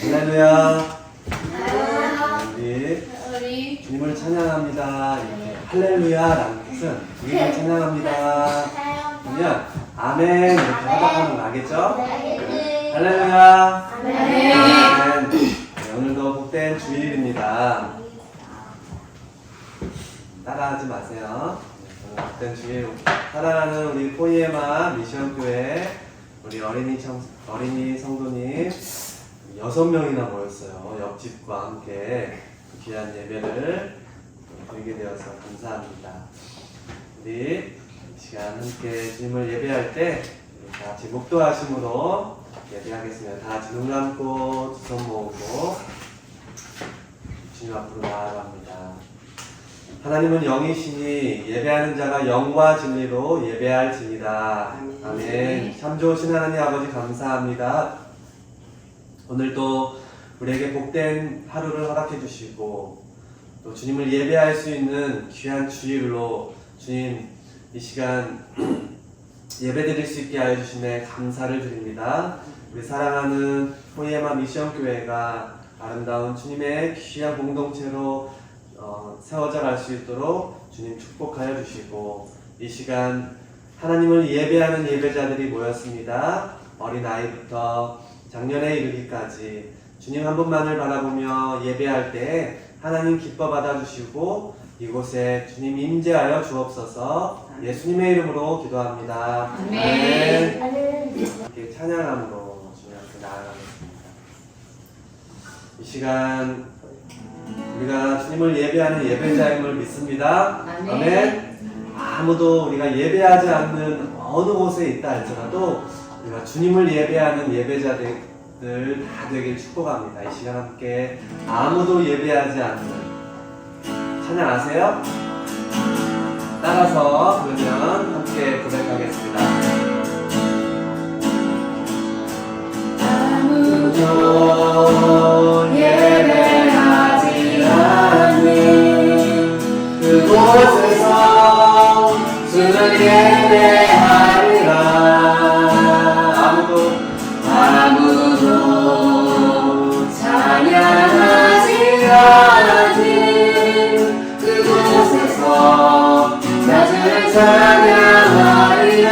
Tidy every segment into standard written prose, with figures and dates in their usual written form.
할렐루야. 우리 주님을 찬양합니다. 이렇게 할렐루야라는 뜻은 주님을 찬양합니다. 그러면 아멘 이렇게 하다가는 나겠죠? 할렐루야. 아멘. 네, 오늘도 복된 주일입니다. 따라하지 마세요. 오늘 복된 주일 사랑하는 우리 포이에마 미션교회 우리 어린이 성도님 6명이나 모였어요. 옆집과 함께 귀한 예배를 드리게 되어서 감사합니다. 우리 이 시간 함께 주님을 예배할 때 다 같이 목도하심으로 예배하겠습니다. 다 같이 눈 감고 두 손 모으고 주님 앞으로 나아갑니다. 하나님은 영이시니 예배하는 자가 영과 진리로 예배할지니라. 아멘. 참 좋으신 하나님 아버지 감사합니다. 오늘도 우리에게 복된 하루를 허락해 주시고 또 주님을 예배할 수 있는 귀한 주일로 주님 이 시간 예배드릴 수 있게 하여 주심에 감사를 드립니다. 우리 사랑하는 포이에마 미션교회가 아름다운 주님의 귀한 공동체로 세워져 갈 수 있도록 주님 축복하여 주시고 이 시간 하나님을 예배하는 예배자들이 모였습니다. 어린아이부터 작년에 이르기까지 주님 한 분만을 바라보며 예배할 때 하나님 기뻐 받아주시고 이곳에 주님 임재하여 주옵소서. 예수님의 이름으로 기도합니다. 아멘. 이렇게 찬양함으로 주님 앞에 나아가겠습니다. 이 시간 우리가 주님을 예배하는 예배자임을 믿습니다. 아멘. 아무도 우리가 예배하지 않는 어느 곳에 있다 할지라도 우리가 주님을 예배하는 예배자들 다 되길 축복합니다. 이 시간 함께 아무도 예배하지 않는 찬양 아세요? 따라서 그러면 함께 고백하겠습니다. 아무도 예배하지 않는 그곳에서 주를 예배하리라. 아무도 찬양하지 않는 그곳에서 나 주를 찬양하리라.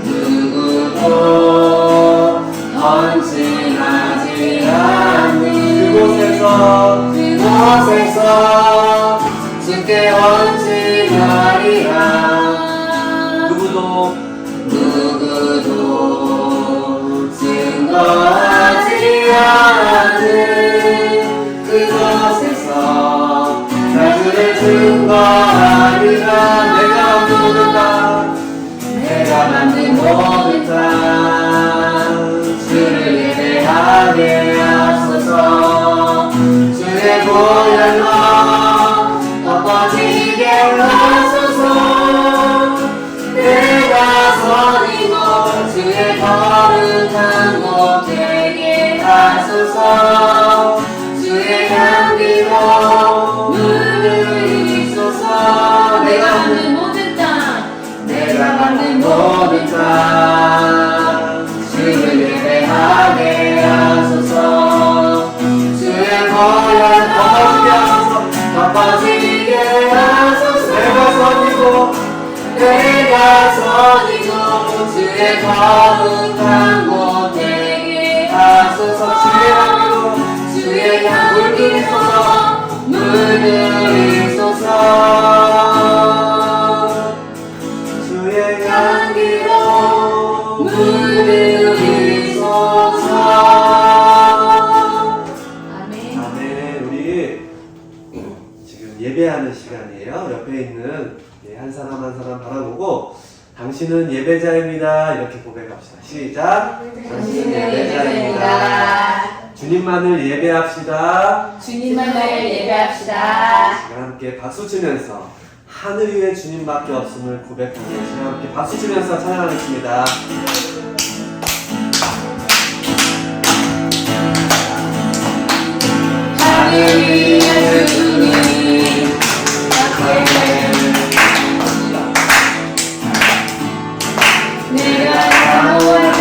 누구도 헌신하지 않는 그곳에서 주께 헌신하리라. 누구도 증거하지 않은 그곳에서 나 주를 증거하리라. 내가 만든 모든 땅 주를 예배하게 하소서. 주의 보혈로 덮어지게 하소서. 내가 선 이곳 주의 거룩한 곳 되게 하소서. 주의 향기로 물들이소서. 내가 만든 모든 땅 주를 예배하게 하소서. 주의 보혈 덮어지게 하소서. 내가 선이고 주의 거룩한 곳 되게 하소서. 주의 향기로 물들이소서. 주의 향기로 물들이소서. 아멘. 아멘. 우리 지금 예배하는 시간이에요. 옆에 있는 한 사람 한 사람 바라보고 당신은 예배자입니다. 이렇게 고백합시다. 시작. 당신은 예배자입니다. 주님만을 예배합시다. 주님만을 예배합시다. 시간 함께 박수 치면서 하늘 위에 주님밖에 없음을 고백하며 시간 함께 박수 치면서 찬양하겠습니다. 하늘 위에 주님 내가 나오자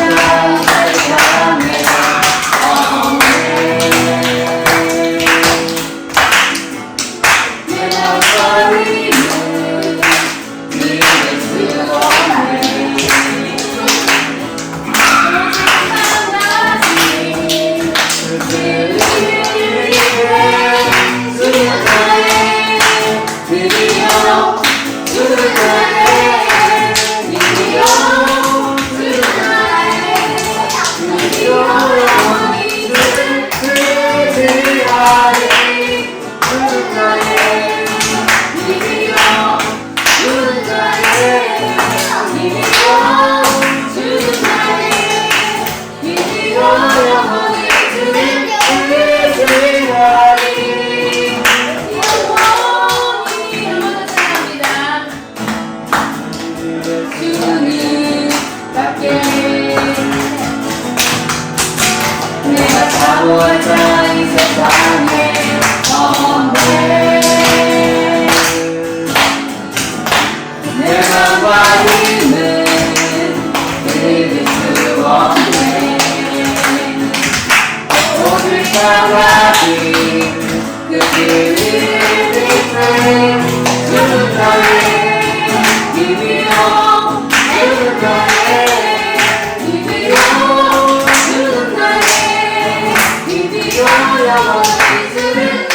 내가 사모하자 이 세상에 없네. 내 맘과 힘은 이길 수 없네. 오늘 따라긴 그 길을 빛내. 주는 나의 힘이여, 주는 나의 힘이여, 주는 나의 힘이여. 영원히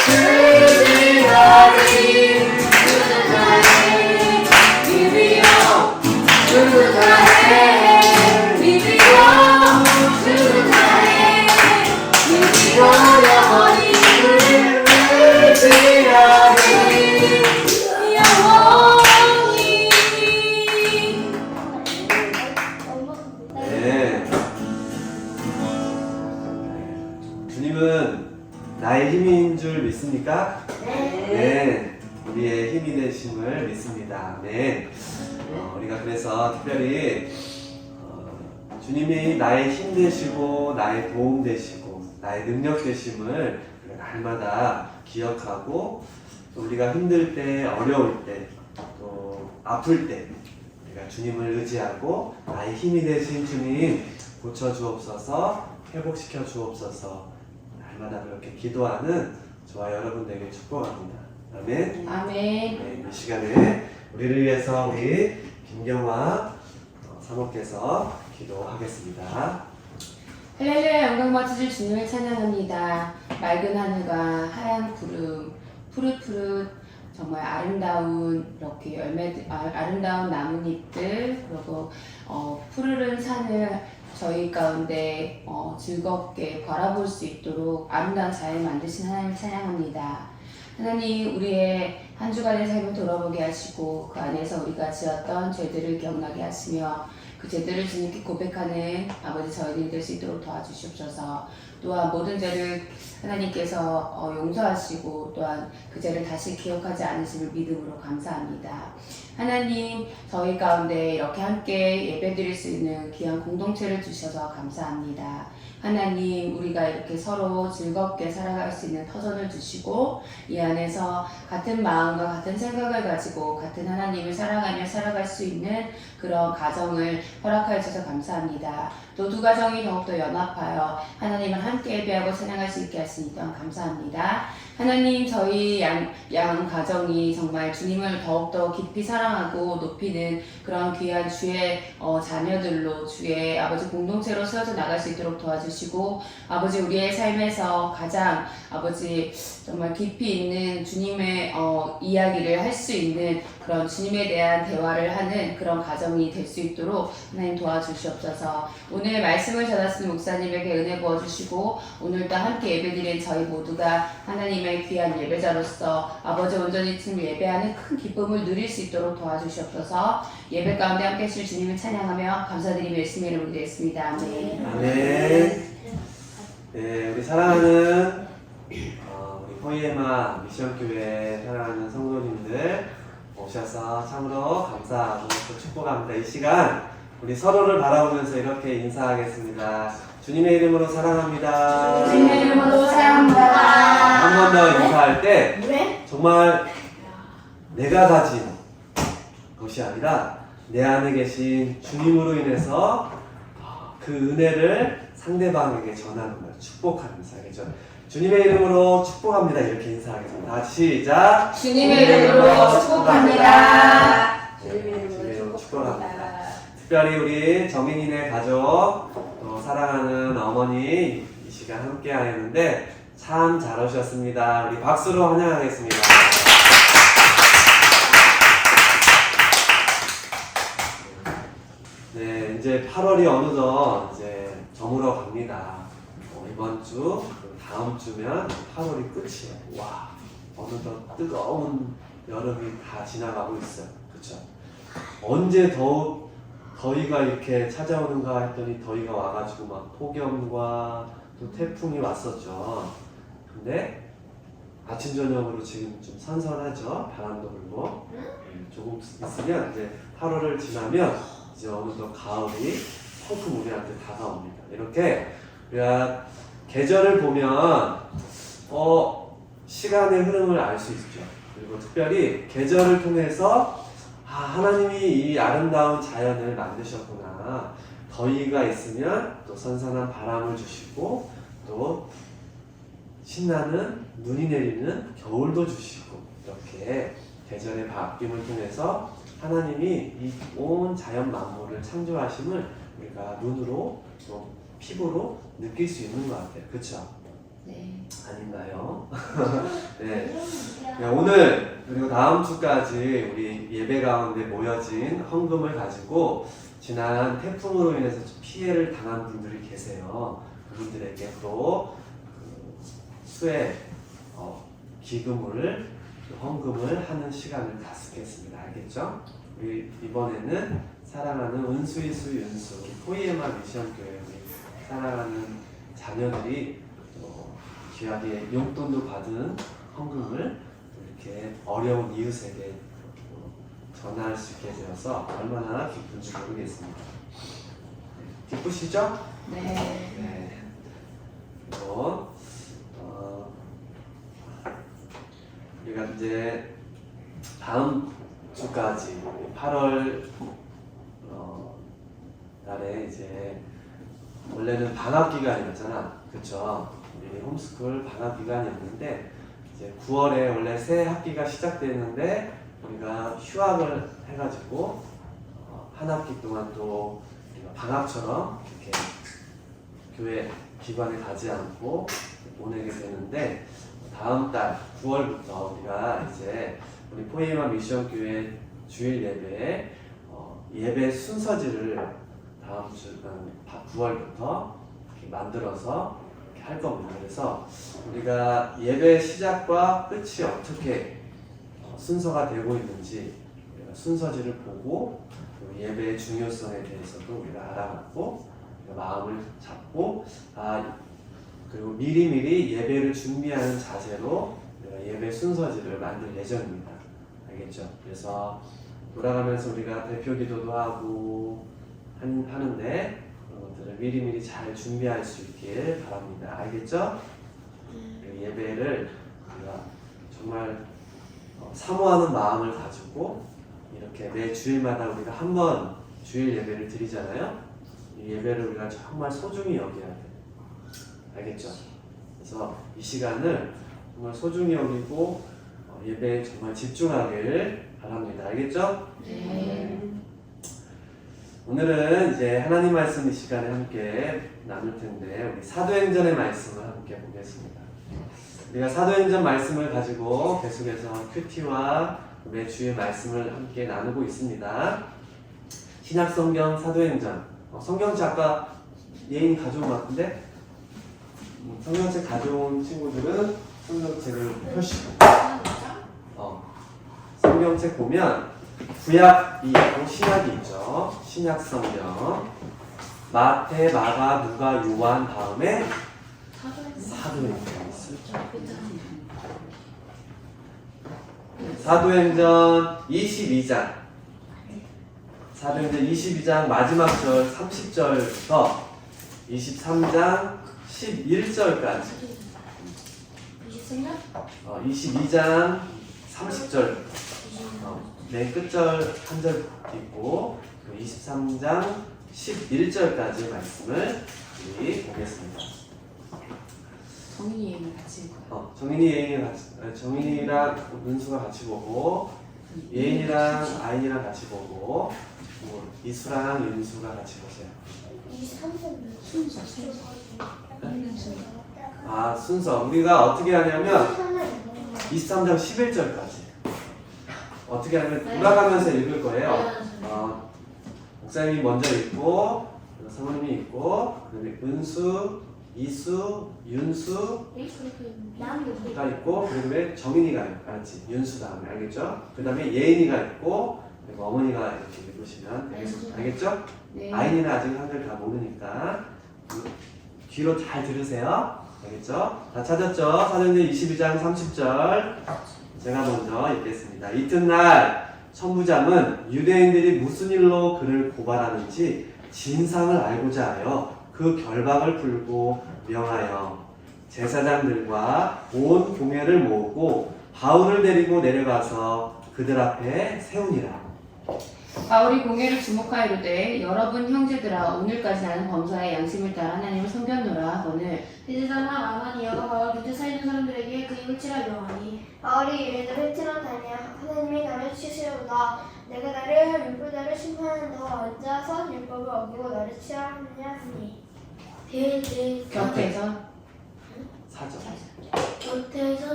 주를 의지하리. 주는 나의 힘이여, 주는 나의 힘이여, 주는 나의 힘이여. 영원히 주를 의지하리. 영원히. 네. 주님은 나의 힘인 줄 믿습니까? 네. 우리의 힘이 되심을 믿습니다. 네. 우리가 그래서 특별히 주님이 나의 힘 되시고 나의 도움 되시고 나의 능력 되심을 날마다 기억하고 또 우리가 힘들 때, 어려울 때, 또 아플 때 우리가 주님을 의지하고 나의 힘이 되신 주님 고쳐주옵소서, 회복시켜 주옵소서 날마다 그렇게 기도하는 저와 여러분 되게 축복합니다. 아멘. 아멘. 네, 이 시간에 우리를 위해서 우리 김경화 사모께서 기도하겠습니다. 할렐루야. 영광 받으실 주님을 찬양합니다. 맑은 하늘과 하얀 구름, 푸릇푸릇 정말 아름다운 이렇게 아름다운 나뭇잎들, 그리고 푸르른 산을 저희 가운데 즐겁게 바라볼 수 있도록 아름다운 자연을 만드신 하나님을 찬양합니다. 하나님, 우리의 한 주간의 삶을 돌아보게 하시고 그 안에서 우리가 지었던 죄들을 기억나게 하시며 그 죄들을 주님께 고백하는 아버지 저희들이 될 수 있도록 도와주시옵소서. 또한 모든 죄를 하나님께서 용서하시고 또한 그 죄를 다시 기억하지 않으심을 믿음으로 감사합니다. 하나님, 저희 가운데 이렇게 함께 예배드릴 수 있는 귀한 공동체를 주셔서 감사합니다. 하나님, 우리가 이렇게 서로 즐겁게 살아갈 수 있는 터전을 주시고 이 안에서 같은 마음과 같은 생각을 가지고 같은 하나님을 사랑하며 살아갈 수 있는 그런 가정을 허락하여 주셔서 감사합니다. 또 두 가정이 더욱더 연합하여 하나님을 함께 예배하고 찬양할 수 있게 하시니 또한 감사합니다. 하나님, 저희 양 가정이 정말 주님을 더욱더 깊이 사랑하고 높이는 그런 귀한 주의 자녀들로 주의 아버지 공동체로 세워져 나갈 수 있도록 도와주시고 아버지 우리의 삶에서 가장 아버지 정말 깊이 있는 주님의 이야기를 할 수 있는 그런 주님에 대한 대화를 하는 그런 가정이 될 수 있도록 하나님 도와주시옵소서. 오늘 말씀을 전하시는 목사님에게 은혜 부어주시고 오늘도 함께 예배드린 저희 모두가 하나님의 귀한 예배자로서 아버지 온전히 주님을 예배하는 큰 기쁨을 누릴 수 있도록 도와주시옵소서. 예배 가운데 함께 하실 주님을 찬양하며 감사드리며 예수님의 이름으로 드렸습니다. 아멘. 아멘. 네, 우리 사랑하는 우리 포이에마 미션교회 사랑하는 성도님들 오셔서 참으로 감사하고 또 축복합니다. 이 시간 우리 서로를 바라보면서 이렇게 인사하겠습니다. 주님의 이름으로 사랑합니다. 주님의 이름으로 사랑합니다. 한 번 더 인사할 때 정말 내가 가진 것이 아니라 내 안에 계신 주님으로 인해서 그 은혜를 상대방에게 전하는 거예요. 축복하는 인사겠죠. 주님의 이름으로 축복합니다. 이렇게 인사하겠습니다. 다시 시작. 주님의 이름으로 축복합니다. 주님의 이름으로 축복합니다. 특별히 우리 정인이네 가족, 또 사랑하는 어머니 이 시간 함께 하였는데 참 잘 오셨습니다. 우리 박수로 환영하겠습니다. 네, 이제 8월이 어느덧 이제 저물어 갑니다. 이번 주, 다음 주면 8월이 끝이에요. 와, 어느덧 뜨거운 여름이 다 지나가고 있어요. 그쵸? 언제 더위가 이렇게 찾아오는가 했더니 더위가 와가지고 막 폭염과 또 태풍이 왔었죠. 근데 아침 저녁으로 지금 좀 선선하죠. 바람도 불고 조금 있으면 이제 8월을 지나면 이제 어느덧 가을이 성큼 우리한테 다가옵니다. 이렇게 우리가 계절을 보면 시간의 흐름을 알 수 있죠. 그리고 특별히 계절을 통해서 하나님이 이 아름다운 자연을 만드셨구나. 더위가 있으면 또 선선한 바람을 주시고 또 신나는 눈이 내리는 겨울도 주시고 이렇게 계절의 바뀜을 통해서 하나님이 이 온 자연 만물을 창조하심을 우리가 눈으로 또 피부로 느낄 수 있는 것 같아요. 그렇죠? 네. 아닌가요? 네. 오늘 그리고 다음 주까지 우리 예배 가운데 모여진 헌금을 가지고 지난 태풍으로 인해서 좀 피해를 당한 분들이 계세요. 그분들에게 또 수의 기금을 헌금을 하는 시간을 갖겠습니다. 알겠죠? 우리 이번에는 사랑하는 은수이수 윤수 우리 포이에마 미션교회 우리 사랑하는 자녀들이 귀하게 용돈도 받은 헌금을 이렇게 어려운 이웃에게 전할 수 있게 되어서 얼마나 기쁜지 모르겠습니다. 기쁘시죠? 네. 네. 그리고 우리가 이제 다음 주까지 8월 달에 이제 원래는 방학 기간이었잖아, 그렇죠? 우리 홈스쿨 방학 기간이었는데 이제 9월에 원래 새 학기가 시작되는데 우리가 휴학을 해가지고 한 학기 동안 또 방학처럼 이렇게 교회 기관에 가지 않고 보내게 되는데 다음 달 9월부터 우리가 이제 우리 포에마 미션 교회 주일 예배에 예배 순서지를 다음 주 9월부터 이렇게 만들어서 이렇게 할 겁니다. 그래서 우리가 예배 시작과 끝이 어떻게 순서가 되고 있는지 우리가 순서지를 보고 예배의 중요성에 대해서도 우리가 알아갖고 마음을 잡고 그리고 미리미리 예배를 준비하는 자세로 우리가 예배 순서지를 만들 예정입니다. 알겠죠? 그래서 돌아가면서 우리가 대표 기도도 하고 하는데 그런 것들을 미리미리 잘 준비할 수 있길 바랍니다. 알겠죠? 예배를 우리가 정말 사모하는 마음을 가지고 이렇게 매 주일마다 우리가 한 번 주일 예배를 드리잖아요. 이 예배를 우리가 정말 소중히 여겨야 돼요. 알겠죠? 그래서 이 시간을 정말 소중히 여기고 예배에 정말 집중하길 바랍니다. 알겠죠? 네. 오늘은 이제 하나님 말씀 이 시간에 함께 나눌 텐데 우리 사도행전의 말씀을 함께 보겠습니다. 우리가 사도행전 말씀을 가지고 계속해서 큐티와 매 주의 말씀을 함께 나누고 있습니다. 신약성경 사도행전 성경책 아까 예인이 가져온 것 같은데 성경책 가져온 친구들은 성경책을 펴시고 성경책 보면 구약이 있고 신약이 있죠. 신약 성경 마태, 마가, 누가, 요한 다음에 사도행전이 있어요. 사도행전 22장 사도행전 22장 마지막 절 30절부터 23장 11절까지 22장 30절 맨 끝절 한 절 있고 23장 11절까지의 말씀을 우리 보겠습니다. 정인이 얘는 같이 읽어요. 정인이랑 은수가 같이 보고 예인이랑 아인이랑 같이 보고 이수랑 윤수가 같이 보세요. 순서 우리가 어떻게 하냐면 23장 11절까지 어떻게 하면 돌아가면서 읽을 거예요. 목사님이 먼저 읽고 사모님이 읽고 그다음에 은수, 이수, 윤수가 있고 그다음에 정인이가 있고 알았지? 윤수 다음에 알겠죠? 그다음에 예인이가 있고 그리고 어머니가 이렇게 읽으시면 되겠습니다. 알겠죠? 네. 아이는 아직 한글 다 모르니까 뒤로 잘 들으세요. 알겠죠? 다 찾았죠? 사도행전 22장 30절 제가 먼저 읽겠습니다. 이튿날 천부장은 유대인들이 무슨 일로 그를 고발하는지 진상을 알고자 하여 그 결박을 풀고 명하여 제사장들과 온 공회를 모으고 바울을 데리고 내려가서 그들 앞에 세우니라. 바울이 공회를 주목하여 이르되 여러분 형제들아 오늘까지 나는 범사의 양심을 따라 하나님을 섬겼노라. 오늘 대제사장 아나니아가 바울 곁에 서 있는 사람들에게 그 입을 치라 명하니 바울이 이르되 치렀다니 하나님이 나를 치시려다 내가 나를 율법대로 심판하는 너가 앉아서 율법을 어기고 나를 치라 하느냐 하니 곁에서 사절. 곁에서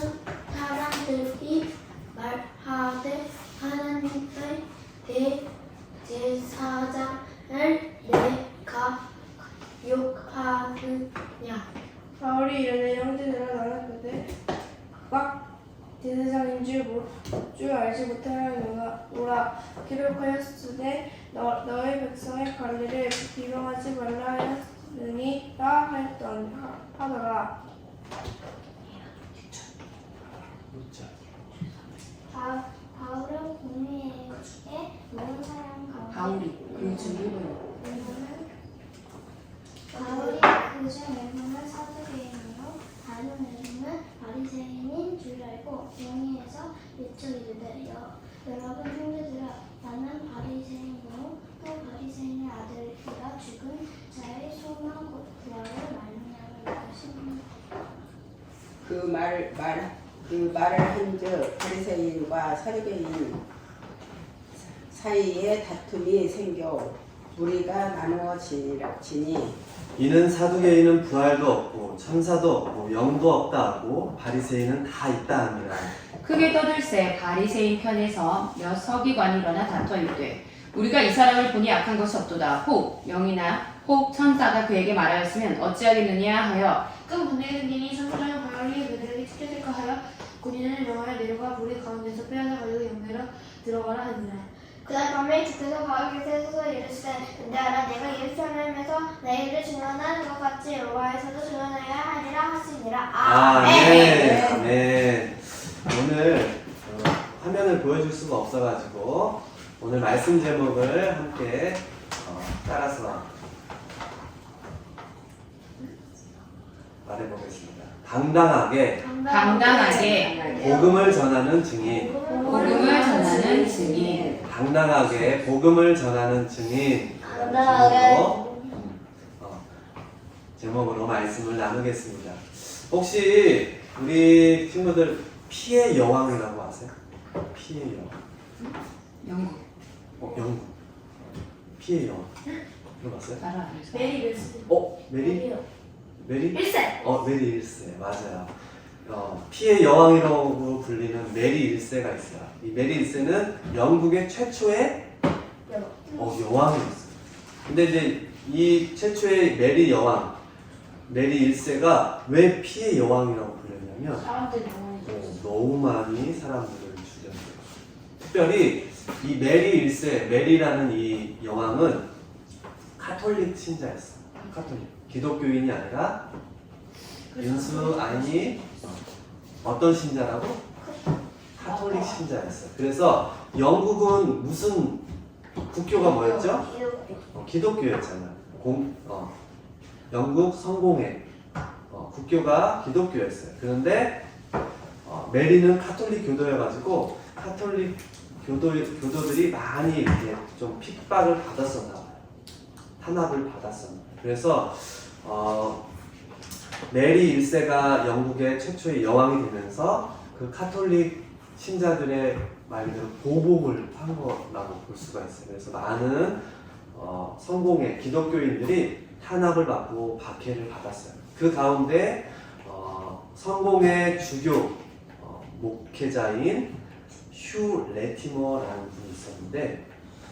사람들이 말하되 하나님의 대제사장을 내가 욕하느냐. 바울이 이르되 형제들아 나는 그대 각 대제사장인 줄 알지 못하였노라. 기록하였으되 너의 백성의 관리를 비방하지 말라 하였느니라 하더라. 바울은 공회에 모든 사람 가운데 바울이 그 중에 바울이 그중 일부는 사두개인이요 다른 일부는 바리새인인 줄 알고 명예에서 외쳐 이르되 여러분 형제들아 나는 바리새인이요 또 바리새인의 아들이라 죽은 자의 소망 곧 부활을 말미암을 것입니다. 그 말을 한즉 바리새인과 사두개인 사이에 다툼이 생겨 무리가 나누어지니 이는 사두개인은 부활도 없고 천사도 없고 영도 없다 하고 바리새인은 다 있다 합니다. 크게 떠들세 바리새인 편에서 몇 서기관이 일어나 다퉈 이르되 우리가 이 사람을 보니 악한 것이 없도다. 혹 영이나 혹 천사가 그에게 말하였으면 어찌하겠느냐 하여 큰 분쟁이 생기니 선수장은 바울이 그들에게 찢겨질까 하여 군인을 명하여 내려가 무리 가운데서 빼앗아 가지고 영내로 들어가라 하니라. 그날 밤에 주께서 바울 곁에 서서 이르시되 은대하라 내가 예루살렘에서 내 일을 증언하는 것 같이 로마에서도 증언하여야 하리라 하시니라. 아멘. 아멘. 오늘 화면을 보여줄 수가 없어가지고 오늘 말씀 제목을 함께 따라서 말해보겠습니다. 당당하게 복음을 전하는 증인. 복음을 전하는 증인. 당당하게 복음을 전하는 증인. 제목으로 말씀을 나누겠습니다. 혹시 우리 친구들 피의 여왕이라고 아세요? 피의 여왕. 영국 영국. 피의 여왕. 들어봤어요? 바로 안에서 메리 윌슨. 메리? 메리? 1세. 메리 1세. 맞아요. 피의 여왕이라고 불리는 메리 1세가 있어요. 이 메리 1세는 영국의 최초의 여왕이었어요. 근데 이제 이 최초의 메리 여왕, 메리 1세가 왜 피의 여왕이라고 불렸냐면 사람들이 영원히 너무 많이 사람들을 죽였어요. 특별히 이 메리 1세, 메리라는 이 여왕은 카톨릭 신자였어요. 카톨릭. 기독교인이 아니라 인수 아니 어떤 신자라고? 카톨릭 신자였어요. 그래서 영국은 무슨 국교가 뭐였죠? 기독교였잖아요. 영국 성공회 국교가 기독교였어요. 그런데 메리는 카톨릭 교도여가지고 카톨릭 교도들이 많이 이렇게 좀 핍박을 받았었나 봐요. 탄압을 받았었나 봐요. 그래서 메리 1세가 영국의 최초의 여왕이 되면서 그 카톨릭 신자들의 말 그대로 보복을 한 거라고 볼 수가 있어요. 그래서 많은 성공의 기독교인들이 탄압을 받고 박해를 받았어요. 그 가운데 성공의 주교 목회자인 휴 레티머라는 분이 있었는데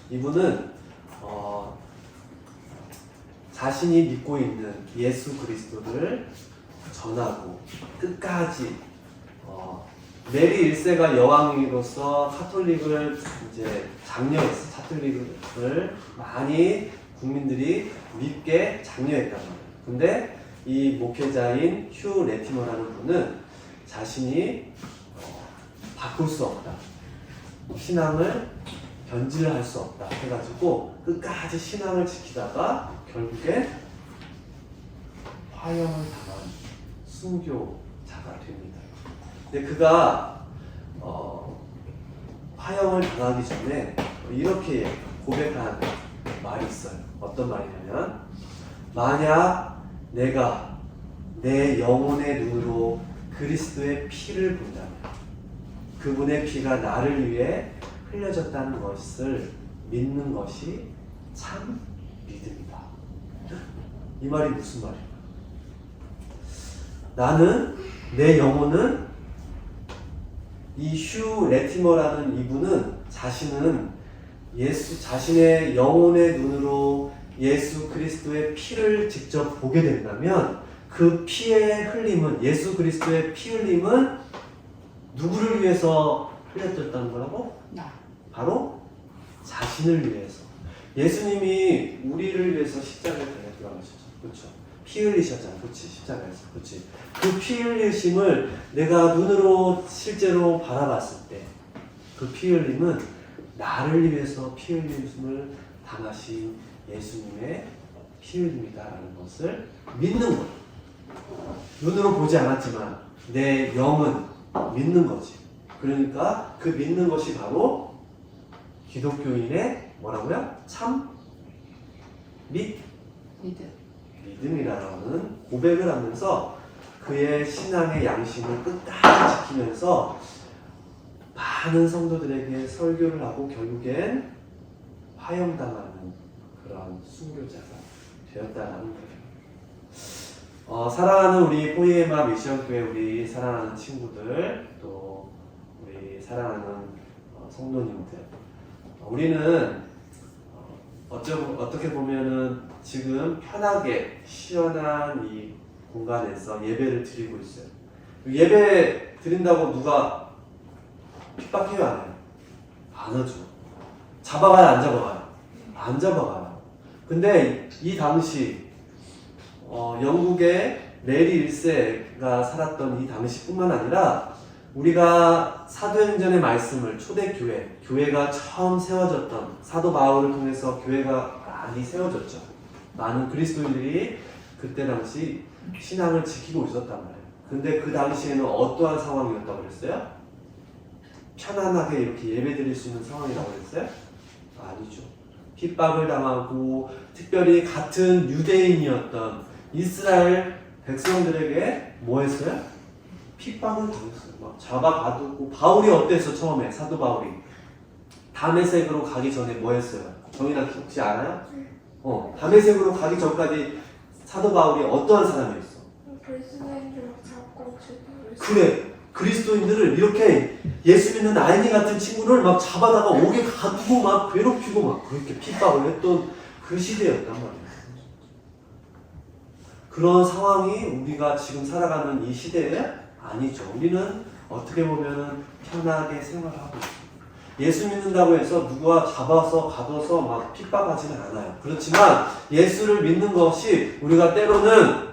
이분은 자신이 믿고 있는 예수 그리스도를 전하고 끝까지 메리 1세가 여왕으로서 카톨릭을 이제 장려했어. 카톨릭을 많이 국민들이 믿게 장려했단 말이에요. 근데 이 목회자인 휴 레티머라는 분은 자신이 바꿀 수 없다. 신앙을 변질할 수 없다 해가지고 끝까지 신앙을 지키다가 결국에 화형을 당한 순교자가 됩니다. 근데 그가 화형을 당하기 전에 이렇게 고백한 말이 있어요. 어떤 말이냐면, 만약 내가 내 영혼의 눈으로 그리스도의 피를 본다면 그분의 피가 나를 위해 흘려졌다는 것을 믿는 것이 참 믿음이다. 이 말이 무슨 말이야? 나는, 내 영혼은, 이 휴 레티머라는 이분은 자신의 영혼의 눈으로 예수 그리스도의 피를 직접 보게 된다면 그 피의 흘림은, 예수 그리스도의 피 흘림은 누구를 위해서 흘려졌다는 거라고? 바로 자신을 위해서. 예수님이 우리를 위해서 십자가에 달려 돌아가셨죠. 그렇죠? 피 흘리셨잖아. 그렇지? 십자가에서. 그렇지? 그 피 흘리심을 내가 눈으로 실제로 바라봤을 때 그 피 흘림은 나를 위해서 피 흘림을 당하신 예수님의 피 흘림이다라는 것을 믿는 거예요. 눈으로 보지 않았지만 내 영은 믿는 거지. 그러니까 그 믿는 것이 바로 기독교인의 뭐라고요? 참 믿음이라는 고백을 하면서 그의 신앙의 양심을 끝까지 지키면서 많은 성도들에게 설교를 하고 결국엔 화형당하는 그런 순교자가 되었다는 거예요. 사랑하는 우리 포이에마 미션교회 우리 사랑하는 친구들, 또 우리 사랑하는 성도님들, 우리는 어떻게 보면은 지금 편하게 시원한 이 공간에서 예배를 드리고 있어요. 예배 드린다고 누가 핍박해요, 안 해요? 안 하죠. 잡아가요, 안 잡아가요? 안 잡아가요. 근데 이 당시 영국의 메리 1세가 살았던 이 당시뿐만 아니라 우리가 사도행전의 말씀을 초대교회, 교회가 처음 세워졌던 사도 바울을 통해서 교회가 많이 세워졌죠. 많은 그리스도인들이 그때 당시 신앙을 지키고 있었단 말이에요. 근데 그 당시에는 어떠한 상황이었다고 그랬어요? 편안하게 이렇게 예배 드릴 수 있는 상황이라고 그랬어요? 아니죠. 핍박을 당하고 특별히 같은 유대인이었던 이스라엘 백성들에게 뭐 했어요? 핍박을 당했어요. 막 잡아가두고. 바울이 어땠어? 처음에 사도 바울이 다메섹으로 가기 전에 뭐 했어요? 정인아 혹시 알아요? 다메섹으로 가기 전까지 사도 바울이 어떠한 사람이었어? 그리스도인들 막 잡고 그래, 그리스도인들을 이렇게 예수 믿는 아이니 같은 친구를 막 잡아다가 옥에 가두고 막 괴롭히고 막 그렇게 핍박을 했던 그 시대였단 말이에요. 그런 상황이 우리가 지금 살아가는 이 시대에 아니죠. 우리는 어떻게 보면은 편하게 생활하고 있어요. 예수 믿는다고 해서 누가 잡아서 가둬서 막 핍박하지는 않아요. 그렇지만 예수를 믿는 것이 우리가 때로는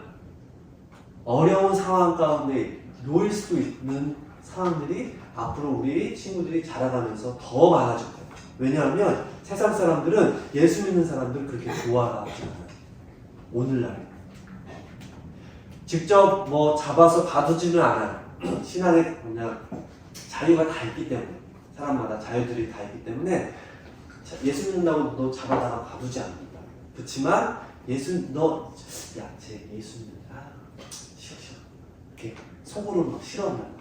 어려운 상황 가운데 놓일 수도 있는 상황들이 앞으로 우리 친구들이 자라가면서 더 많아질 거예요. 왜냐하면 세상 사람들은 예수 믿는 사람들 그렇게 좋아하지 않아요. 오늘날에 직접 뭐 잡아서 가두지는 않아요. 신앙에 그냥 자유가 다 있기 때문에, 사람마다 자유들이 다 있기 때문에 예수 믿는다고 너 잡아다가 가두지 않는다. 그렇지만 쟤 예수 믿는다. 싫어. 이렇게 속으로 막 싫어하면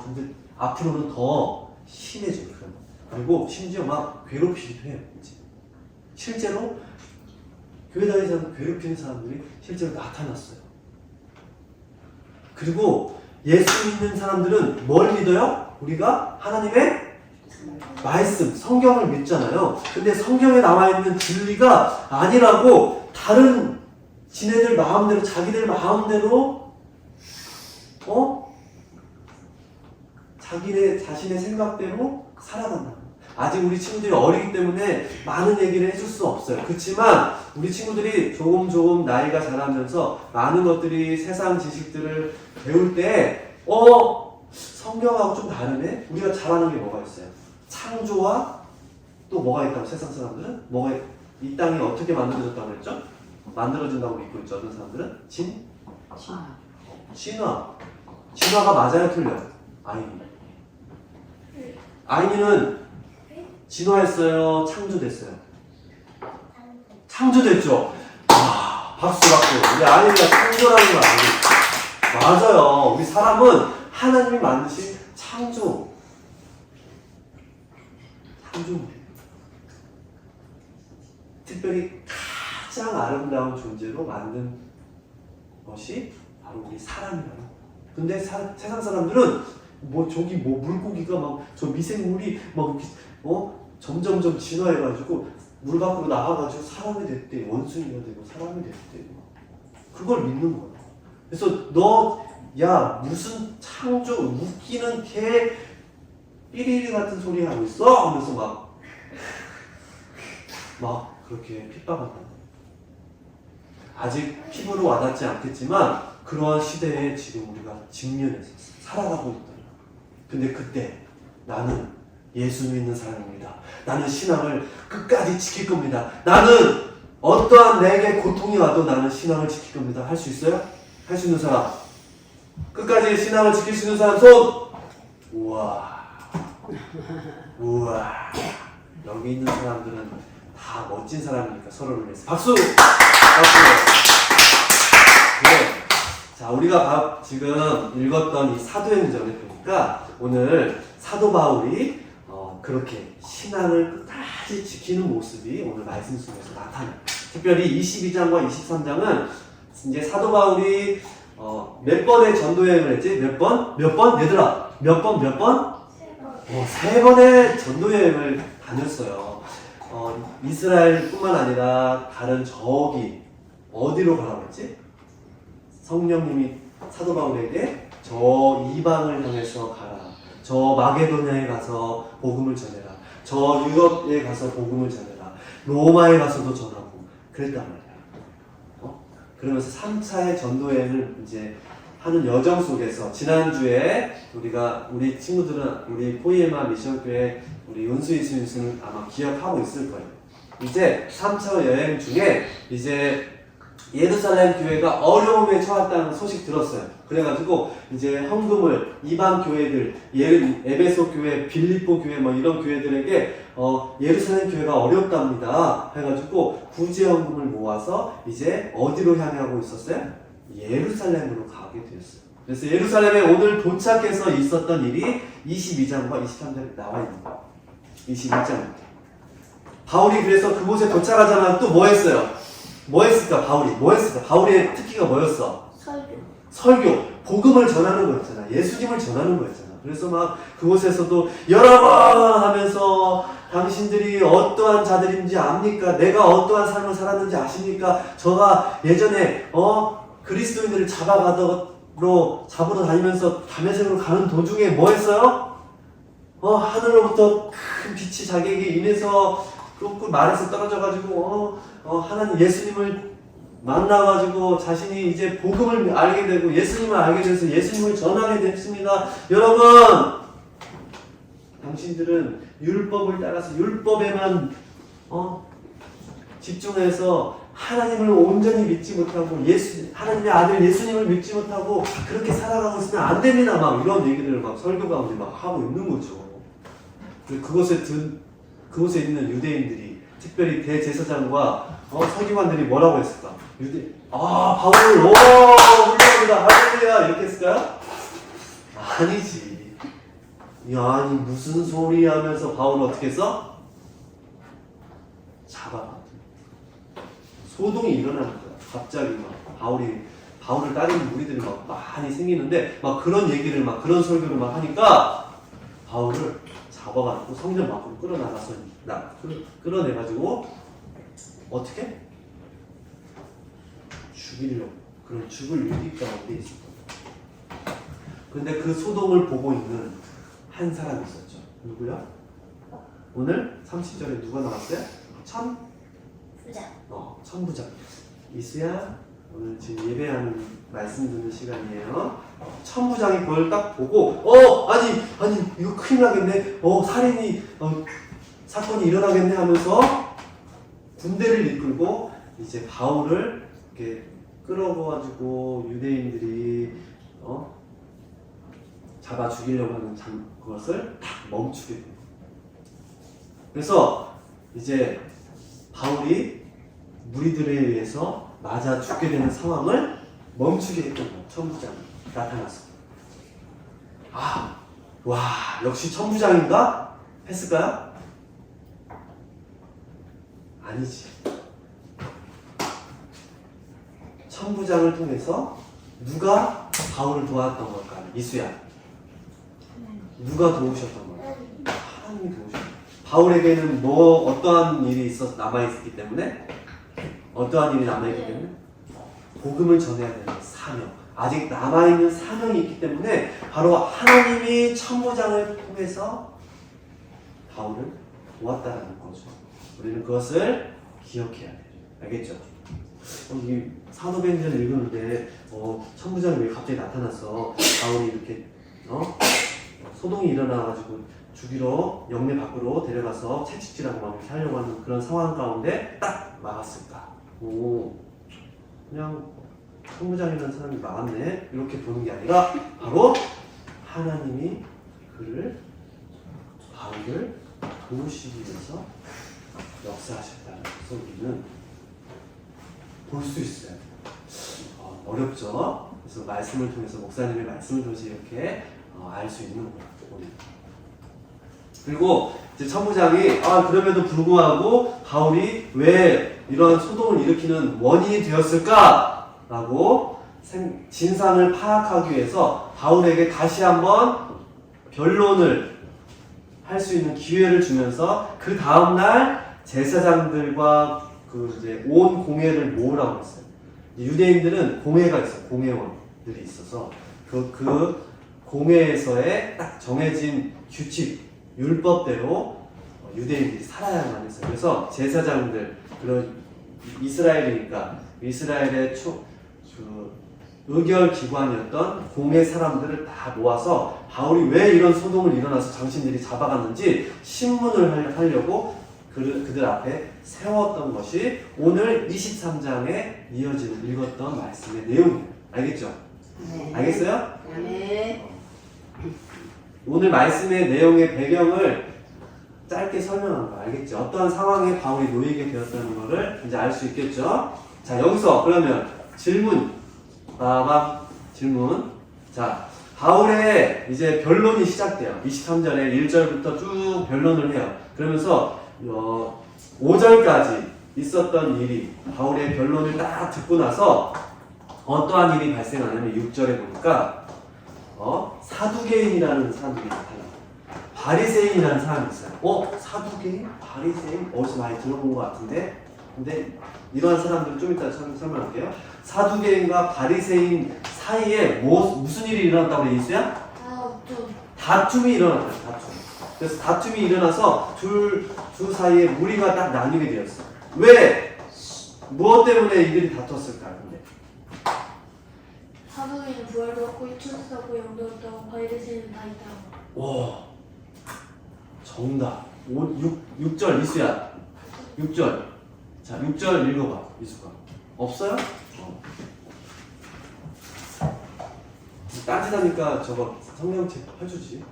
근데 앞으로는 더 심해져요. 그런 거. 그리고 심지어 막 괴롭히기도 해요. 이제. 실제로 교회 다니면서 괴롭히는 사람들이 실제로 나타났어요. 그리고 예수 믿는 사람들은 뭘 믿어요? 우리가 하나님의 말씀, 성경을 믿잖아요. 근데 성경에 나와있는 진리가 아니라고 다른 지네들 마음대로, 자기들 마음대로 자신의 생각대로 살아간다. 아직 우리 친구들이 어리기 때문에 많은 얘기를 해줄 수 없어요. 그렇지만 우리 친구들이 조금 나이가 자라면서 많은 것들이 세상 지식들을 배울 때 성경하고 좀 다르네? 우리가 잘 아는 게 뭐가 있어요? 창조와 또 뭐가 있다고 세상 사람들은? 이 땅이 어떻게 만들어졌다고 그랬죠? 만들어진다고 믿고 있죠. 어떤 사람들은? 신화. 진화가 맞아요, 틀려요? 아이니는 진화했어요, 창조됐어요? 창조됐죠? 박수. 우리 아이니가 창조라는 걸 알고 있어요. 맞아요. 우리 사람은 하나님이 만드신 창조물이에요. 특별히 가장 아름다운 존재로 만든 것이 바로 우리 사람이라는 거예요. 근데 세상 사람들은 저기 물고기가 막 저 미생물이 막 이렇게 점점점 진화해가지고 물 밖으로 나가가지고 사람이 됐대, 원숭이가 되고 사람이 됐대. 그걸 믿는 거야. 그래서 야 무슨 창조 웃기는 개 삐리리 같은 소리 하고 있어? 하면서 막 그렇게 핍박한다. 아직 피부로 와닿지 않겠지만 그러한 시대에 지금 우리가 직면해서 살아가고 있다. 근데 그때 나는 예수 믿는 사람입니다. 나는 신앙을 끝까지 지킬 겁니다. 나는 어떠한 내게 고통이 와도 나는 신앙을 지킬 겁니다. 할 수 있어요? 할 수 있는 사람? 끝까지 신앙을 지킬 수 있는 사람 손! 우와. 여기 있는 사람들은 다 멋진 사람이니까 서로를 위해서 박수! 네. 자, 우리가 지금 읽었던 이 사도행전을 보니까 오늘 사도 바울이 그렇게 신앙을 끝까지 지키는 모습이 오늘 말씀 속에서 나타나요. 특별히 22장과 23장은 이제 사도 바울이 몇 번의 전도 여행을 했지? 몇 번? 얘들아, 몇 번? 3번의 전도 여행을 다녔어요. 이스라엘뿐만 아니라 다른 저기 어디로 가라고 했지? 성령님이 사도 바울에게 저 이방을 향해서 가라. 저 마게도냐에 가서 복음을 전해라. 저 유럽에 가서 복음을 전해라. 로마에 가서도 전하고 그랬단 말이야. 그러면서 3차의 전도여행을 이제 하는 여정 속에서 지난주에 우리 친구들은 우리 포이에마 미션교회 우리 은수 예수님을 아마 기억하고 있을 거예요. 이제 3차 여행 중에 이제 예루살렘 교회가 어려움에 처했다는 소식 들었어요. 그래가지고 이제 헌금을 이방 교회들, 에베소 교회, 빌립보 교회 뭐 이런 교회들에게 예루살렘 교회가 어렵답니다. 해가지고 구제 헌금을 모아서 이제 어디로 향하고 있었어요? 예루살렘으로 가게 되었어요. 그래서 예루살렘에 오늘 도착해서 있었던 일이 22장과 23장에 나와 있는 거예요. 22장. 바울이 그래서 그곳에 도착하자마자 또 뭐 했어요? 뭐 했을까? 바울의 특기가 뭐였어? 설교. 복음을 전하는 거였잖아. 예수님을 전하는 거였잖아. 그래서 막 그곳에서도 여러분 하면서 당신들이 어떠한 자들인지 압니까? 내가 어떠한 삶을 살았는지 아십니까? 저가 예전에 그리스도인들을 잡으러 다니면서 다메섹으로 가는 도중에 뭐 했어요? 하늘로부터 큰 빛이 자기에게 임해서 그 말에서 떨어져가지고 하나님 예수님을 만나가지고 자신이 이제 복음을 알게 되고 예수님을 알게 돼서 예수님을 전하게 됐습니다. 여러분, 당신들은 율법을 따라서 율법에만 집중해서 하나님을 온전히 믿지 못하고 하나님의 아들 예수님을 믿지 못하고 그렇게 살아가고 있으면 안 됩니다. 막 이런 얘기들을 막 설교 가운데 막 하고 있는 거죠. 그곳에 있는 유대인들이 특별히 대제사장과 서기관들이 뭐라고 했을까? 바울, 훌륭합니다. 할렐루야 이렇게 했을까요? 아니지. 아니 무슨 소리 하면서 바울은 어떻게 했어? 잡아갔다. 소동이 일어나는 거야. 갑자기 막 바울을 따르는 무리들이 막 많이 생기는데 막 그런 얘기를 막 그런 설교를 막 하니까 바울을 잡아가지고 성전 밖으로 끌어내가지고 어떻게? 죽이려고. 그럼 죽을 위기 가운데 있을 거예요. 근데 그 소동을 보고 있는 한 사람이 있었죠. 누구야? 오늘 30절에 누가 나왔어요? 천부장. 이수야, 오늘 지금 예배하는 말씀 듣는 시간이에요. 천부장이 그걸 딱 보고 아니 이거 큰일 나겠네. 살인이 사건이 일어나겠네 하면서 군대를 이끌고 이제 바울을 이렇게 끌어가지고 유대인들이 잡아 죽이려고 하는 그것을 딱 멈추게 돼요. 그래서 이제 바울이 무리들에 의해서 맞아 죽게 되는 상황을 멈추게 했던 거예요. 천부장이 나타났어. 와, 역시 천부장인가? 했을까요? 아니지. 천부장을 통해서 누가 바울을 도왔던 걸까요? 이수야. 누가 도우셨던 걸까요? 하나님이 도우셨어요. 바울에게는 어떠한 일이 남아있기 때문에? 어떠한 일이 남아있기 때문에? 복음을 전해야 되는 사명. 아직 남아있는 사명이 있기 때문에 바로 하나님이 천부장을 통해서 바울을 도왔다는 거죠. 우리는 그것을 기억해야 돼요. 알겠죠? 이 사도행전을 읽었는데 천부장이 왜 갑자기 나타났어? 바울이 이렇게 소동이 일어나가지고 죽이러 영내 밖으로 데려가서 채찍질하고 막 이렇게 하려고 하는 그런 상황 가운데 딱 막았을까? 그냥 천부장이라는 사람이 막았네 이렇게 보는 게 아니라 바로 하나님이 바울을 도우시기 위해서 역사하셨다는 것을 우리는 볼 수 있어요. 어렵죠? 그래서 말씀을 통해서 목사님의 말씀을 통해서 이렇게 알 수 있는 거예요. 그리고 이제 천부장이 그럼에도 불구하고 바울이 왜 이러한 소동을 일으키는 원인이 되었을까라고 진상을 파악하기 위해서 바울에게 다시 한번 변론을 할 수 있는 기회를 주면서 그 다음날 제사장들과 이제 온 공회를 모으라고 했어요. 유대인들은 공회가 있어요. 공회원들이 있어서 그 공회에서의 딱 정해진 규칙, 율법대로 유대인들이 살아야만 했어요. 그래서 제사장들, 그런 이스라엘이니까 이스라엘의 의결 기관이었던 공회 사람들을 다 모아서 바울이 왜 이런 소동을 일어나서 당신들이 잡아갔는지 신문을 하려고 그들 앞에 세웠던 것이 오늘 23장에 이어지는 읽었던 말씀의 내용이에요. 알겠죠? 네. 알겠어요? 네. 오늘 말씀의 내용의 배경을 짧게 설명한 거 알겠죠? 어떠한 상황에 바울이 놓이게 되었다는 것을 이제 알 수 있겠죠? 자, 여기서 그러면 질문. 질문. 자, 바울의 이제 변론이 시작돼요. 23절에 1절부터 쭉 변론을 해요. 그러면서 5절까지 있었던 일이 바울의 변론을 딱 듣고 나서 어떠한 일이 발생하냐면 6절에 보니까 사두개인이라는 사람들이 나타나요. 바리새인이라는 사람이 있어요. 사두개인? 바리새인? 어디서 많이 들어본 것 같은데? 근데 이러한 사람들은 좀 이따 설명할게요. 사두개인과 바리새인 사이에 무슨 일이 일어났다고 그래, 이수야? 다툼이 일어났어요. 그래서 다툼이 일어나서 둘 사이에 무리가 딱 나뉘게 되었어. 왜? 무엇 때문에 이들이 다퉜을까요? 근데 사도에는 부활도 없고 천사도 없고 영도 없다고 바리새인은 다 있다고. 오, 정답. 6절 이수야. 6절. 자, 6절 읽어봐, 이수가. 없어요? 따지다니까 저거 성경책 펴주지.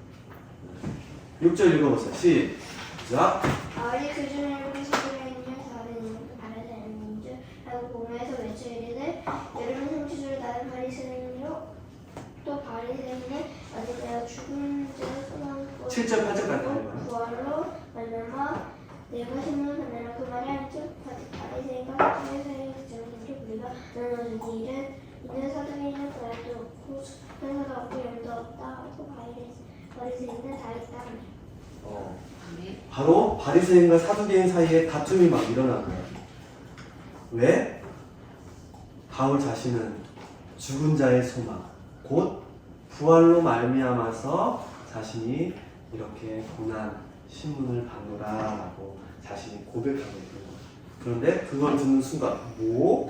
6절 읽어보세요. 시작. 바울이 그 중에 우리 사도행전 다른 이름도 바리새인인 줄 알고 공회에서 외쳐 이르되 여러분 형제들 나는 바리새인이요 또 바리새인의 어디되어 죽은 자를 소망하고 7절 8절까지 읽어요. 부활로 말미암아 내가 신문을 전하라 그 말이 한즉 바리새인과 바리새인의 정신이 우리가 나눠주니 이는 사도행전 부활도 없고 천사도 없고 영도 없다 하고 바리새인은 다 있다. 바로 바리새인과 사두개인 사이에 다툼이 막 일어난 거예요. 왜? 바울 자신은 죽은 자의 소망, 곧 부활로 말미암아서 자신이 이렇게 고난 신문을 받노라라고 자신이 고백하고 있는 거예요. 그런데 그걸 듣는 순간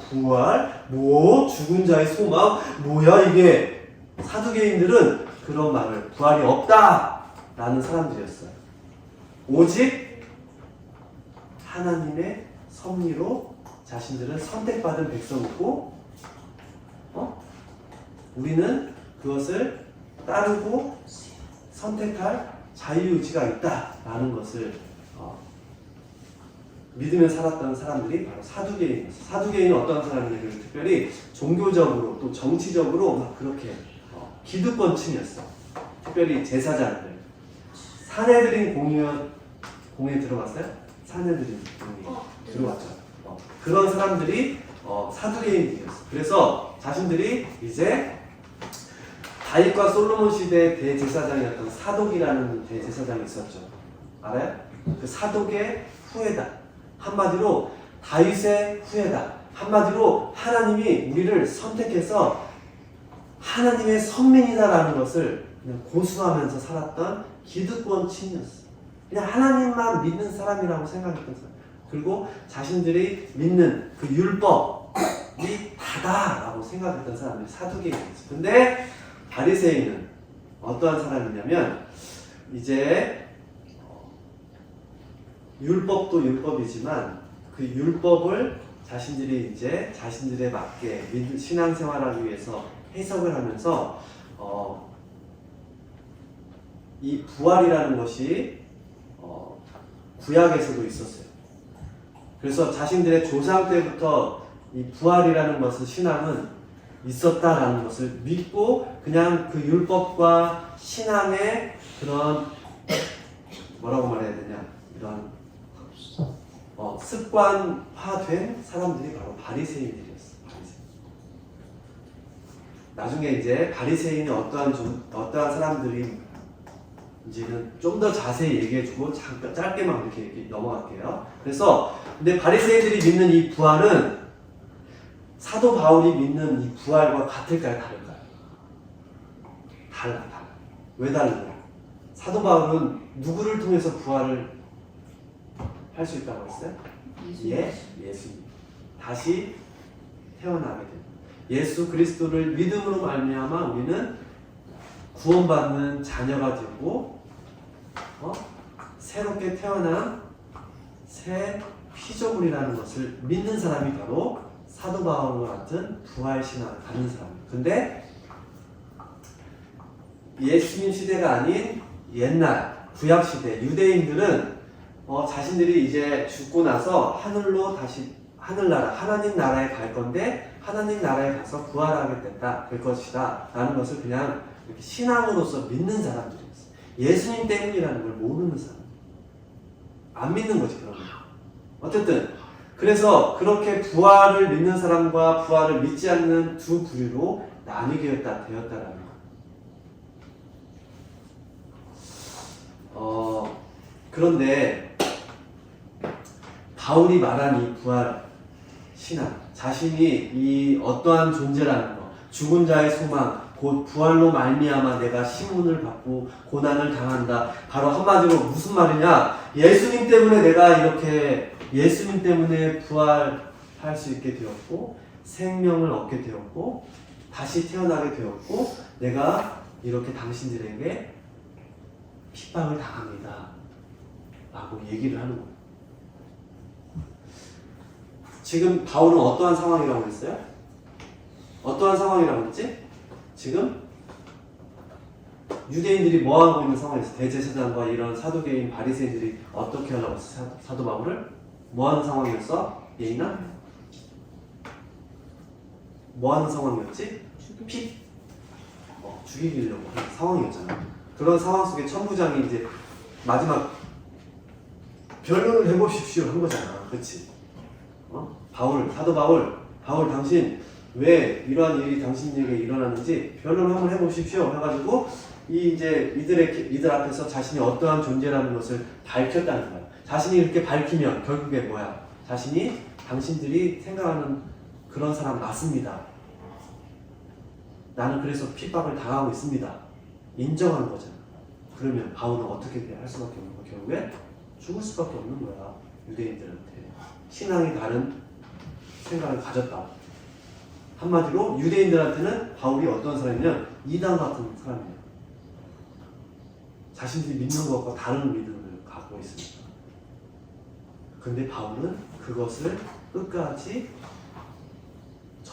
부활? 죽은 자의 소망? 뭐야 이게? 사두개인들은 그런 말을 부활이 없다라는 사람들이었어요. 오직 하나님의 섭리로 자신들은 선택받은 백성이고 우리는 그것을 따르고 선택할 자유의지가 있다라는 것을 믿으며 살았던 사람들이 바로 사두개인이었어요. 사두개인은 어떤 사람이냐면 특별히 종교적으로 또 정치적으로 막 그렇게 기득권층이었어. 특별히 제사장들. 사내들인 공에 들어갔어요? 사내들인 공에 들어갔죠. 그런 사람들이 사두개인들이었어. 그래서 자신들이 이제 다윗과 솔로몬 시대 대제사장이었던 사독이라는 대제사장이 있었죠. 알아요? 그 사독의 후예다. 한마디로 다윗의 후예다. 한마디로 하나님이 우리를 선택해서 하나님의 선민이다라는 것을 그냥 고수하면서 살았던 기득권층이었어. 그냥 하나님만 믿는 사람이라고 생각했던 사람. 그리고 자신들이 믿는 그 율법이 다다라고 생각했던 사람들이 사두개인이었어. 근데 바리새인은 어떠한 사람이냐면 이제 율법도 율법이지만 그 율법을 자신들이 이제 자신들에 맞게 신앙생활하기 위해서 해석을 하면서 이 부활이라는 것이 구약에서도 있었어요. 그래서 자신들의 조상 때부터 이 부활이라는 것은 신앙은 있었다라는 것을 믿고 그냥 그 율법과 신앙의 그런 뭐라고 말해야 되냐 이런 습관화된 사람들이 바로 바리새인들이었어. 나중에 이제 바리새인이 어떠한 사람들인지는 좀 더 자세히 얘기해주고 잠깐 짧게만 이렇게 넘어갈게요. 그래서 근데 바리새인들이 믿는 이 부활은 사도 바울이 믿는 이 부활과 같을까요, 다를까요? 달라. 왜 다르냐? 사도 바울은 누구를 통해서 부활을 할 수 있다고 했어요? 예수님. 다시 태어나게 됩니다. 예수 그리스도를 믿음으로 말미암아 우리는 구원받는 자녀가 되고 새롭게 태어난 새 피조물이라는 것을 믿는 사람이 바로 사도 바울과 같은 부활 신앙을 갖는 사람이에요. 근데 예수님 시대가 아닌 옛날 구약 시대 유대인들은 자신들이 이제 죽고 나서 하늘로 다시 하늘나라 하나님 나라에 갈 건데 하나님 나라에 가서 부활하게 된다 될 것이다 라는 것을 그냥 이렇게 신앙으로서 믿는 사람들이었어요. 예수님 때문이라는 걸 모르는 사람, 안 믿는 거지. 그러면 어쨌든 그래서 그렇게 부활을 믿는 사람과 부활을 믿지 않는 두 부류로 나뉘게 되었다라는 거예요. 그런데 바울이 말한 이 부활 신앙, 자신이 이 어떠한 존재라는 것, 죽은 자의 소망, 곧 부활로 말미암아 내가 시문을 받고 고난을 당한다. 바로 한마디로 무슨 말이냐? 예수님 때문에 내가 이렇게 예수님 때문에 부활할 수 있게 되었고 생명을 얻게 되었고 다시 태어나게 되었고 내가 이렇게 당신들에게 핍박을 당합니다 라고 얘기를 하는 거예요. 지금 바울은 어떠한 상황이라고 했어요? 어떠한 상황이라고 했지? 지금 유대인들이 뭐하고 있는 상황이었어요? 대제사장과 이런 사두개인 바리새인들이 어떻게 하려고 했어요? 사도 바울을? 뭐하는 상황이었어? 예인아? 뭐하는 상황이었지? 죽이려고 하는 상황이었잖아. 그런 상황 속에 천부장이 이제 마지막 변론을 해보십시오 한 거잖아. 그렇지? 사도 바울 당신 왜 이러한 일이 당신에게 일어났는지 변론을 한번 해보십시오 해가지고 이들 앞에서 자신이 어떠한 존재라는 것을 밝혔다는 거야. 자신이 이렇게 밝히면 결국에 뭐야? 자신이 당신들이 생각하는 그런 사람 맞습니다. 나는 그래서 핍박을 당하고 있습니다. 인정한 거잖아. 그러면 바울은 어떻게 할 수밖에 없는 거야? 결국에 죽을 수밖에 없는 거야. 유대인들한테 신앙이 다른 생각을 가졌다. 한마디로 유대인들한테는 바울이 어떤 사람이냐면 이단 같은 사람이에요. 자신들이 믿는 것과 다른 믿음을 갖고 있습니다. 근데 바울은 그것을 끝까지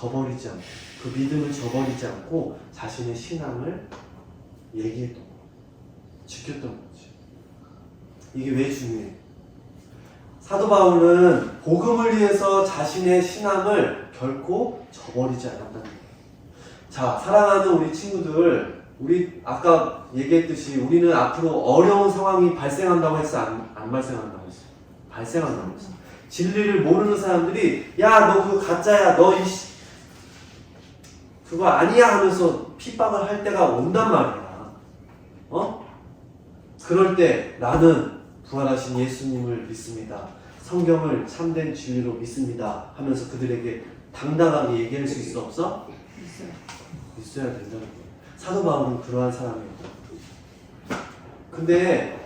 저버리지 않고 그 믿음을 저버리지 않고 자신의 신앙을 얘기했던 거, 지켰던 거지. 이게 왜 중요해? 사도 바울은 복음을 위해서 자신의 신앙을 결코 저버리지 않았다는 거예요. 자, 사랑하는 우리 친구들, 우리 아까 얘기했듯이 우리는 앞으로 어려운 상황이 발생한다고 했어? 안 발생한다고 했어? 발생한다고 했어. 진리를 모르는 사람들이 야, 너 그거 가짜야, 너 그거 아니야 하면서 핍박을 할 때가 온단 말이야. 그럴 때 나는 부활하신 예수님을 믿습니다. 성경을 참된 진리로 믿습니다 하면서 그들에게 당당하게 얘기할 수 있어 없어? 있어야 된다는 거예요. 사도 바울은 그러한 사람이에요. 근데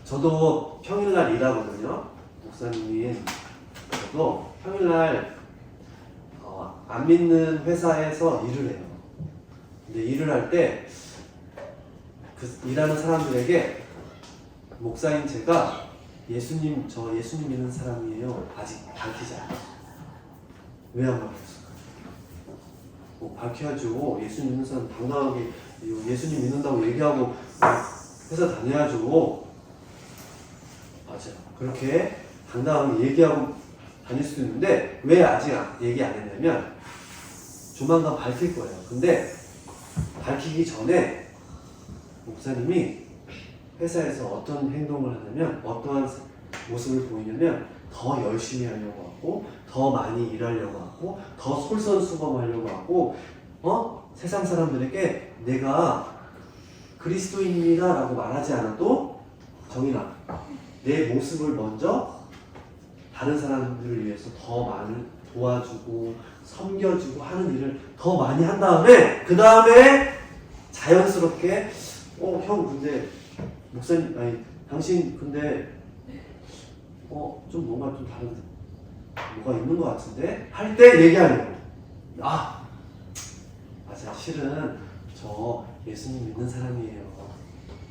저도 평일날 일하거든요. 목사님인 저도 평일날 안 믿는 회사에서 일을 해요. 근데 일을 할 때 그 일하는 사람들에게 목사인 제가 예수님 믿는 사람이에요. 아직 밝히지 않았어요. 왜 안 밝혔을까요? 밝혀야죠. 예수님 믿는 사람 당당하게 예수님 믿는다고 얘기하고 회사 다녀야죠. 맞아요. 그렇게 당당하게 얘기하고 다닐 수도 있는데 왜 아직 얘기 안 했냐면 조만간 밝힐 거예요. 근데 밝히기 전에 목사님이 회사에서 어떤 행동을 하냐면 어떠한 모습을 보이냐면 더 열심히 하려고 하고 더 많이 일하려고 하고 더 솔선수범하려고 하고 세상 사람들에게 내가 그리스도인입니다 라고 말하지 않아도 정인아 내 모습을 먼저 다른 사람들을 위해서 더 많은 도와주고 섬겨주고 하는 일을 더 많이 한 다음에 그 다음에 자연스럽게 형 근데 목사님 아니 당신 근데 좀 뭔가 좀 다른 뭐가 있는 것 같은데 할 때 얘기하려고 맞아 실은 저 예수님 믿는 사람이에요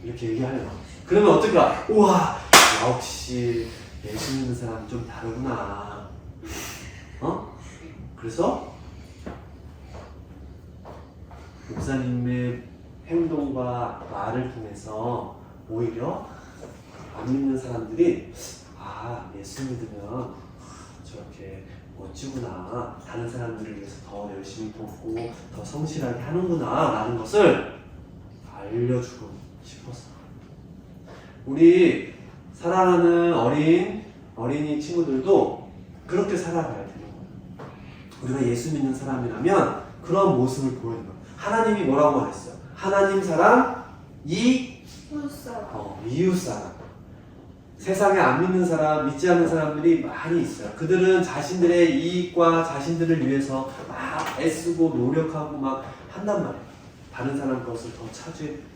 이렇게 얘기하려고 그러면 어떨까 우와 역시 예수 믿는 사람 좀 다르구나 그래서 목사님의 행동과 말을 통해서 오히려 안 믿는 사람들이 예수 믿으면 저렇게 멋지구나 다른 사람들을 위해서 더 열심히 돕고 더 성실하게 하는구나 라는 것을 알려주고 싶었어. 우리 사랑하는 어린이 친구들도 그렇게 살아가야 되는 거예요. 우리가 예수 믿는 사람이라면 그런 모습을 보이는 거예요. 하나님이 뭐라고 말했어요? 하나님 사랑, 이웃 사랑. 세상에 안 믿는 사람, 믿지 않는 사람들이 많이 있어요. 그들은 자신들의 이익과 자신들을 위해서 막 애쓰고 노력하고 막 한단 말이에요. 다른 사람 것을 더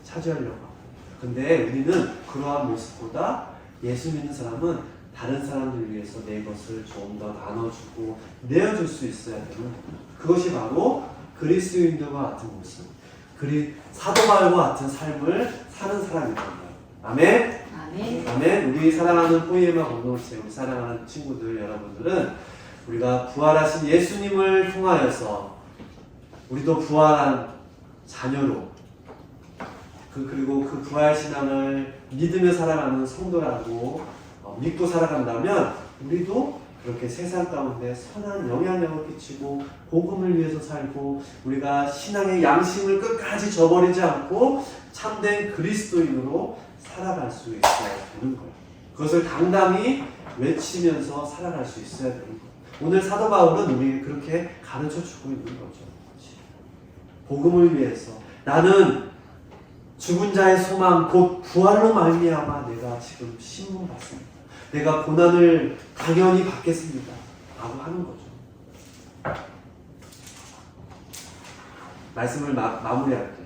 차지하려고 하고. 근데 우리는 그러한 모습보다 예수 믿는 사람은 다른 사람들을 위해서 내 것을 좀 더 나눠주고 내어줄 수 있어야 되는 거예요. 그것이 바로 그리스도인들과 같은 모습, 사도 바울과 같은 삶을 사는 사람이란 말이에요. 아멘? 아멘. 아멘. 우리 사랑하는 포이에마 공동체, 우리 사랑하는 친구들, 여러분들은 우리가 부활하신 예수님을 통하여서 우리도 부활한 자녀로 그리고 그 부활 신앙을 믿으며 살아가는 성도라고 믿고 살아간다면 우리도 그렇게 세상 가운데 선한 영향력을 끼치고 복음을 위해서 살고 우리가 신앙의 양심을 끝까지 저버리지 않고 참된 그리스도인으로 살아갈 수 있어야 되는 거예요. 그것을 당당히 외치면서 살아갈 수 있어야 되는 거예요. 오늘 사도 바울은 우리에게 그렇게 가르쳐주고 있는 거죠. 복음을 위해서 나는 죽은 자의 소망 곧 부활로 말미암아 내가 지금 신문 받습니다. 내가 고난을 당연히 받겠습니다. 라고 하는 거죠. 말씀을 마무리할 때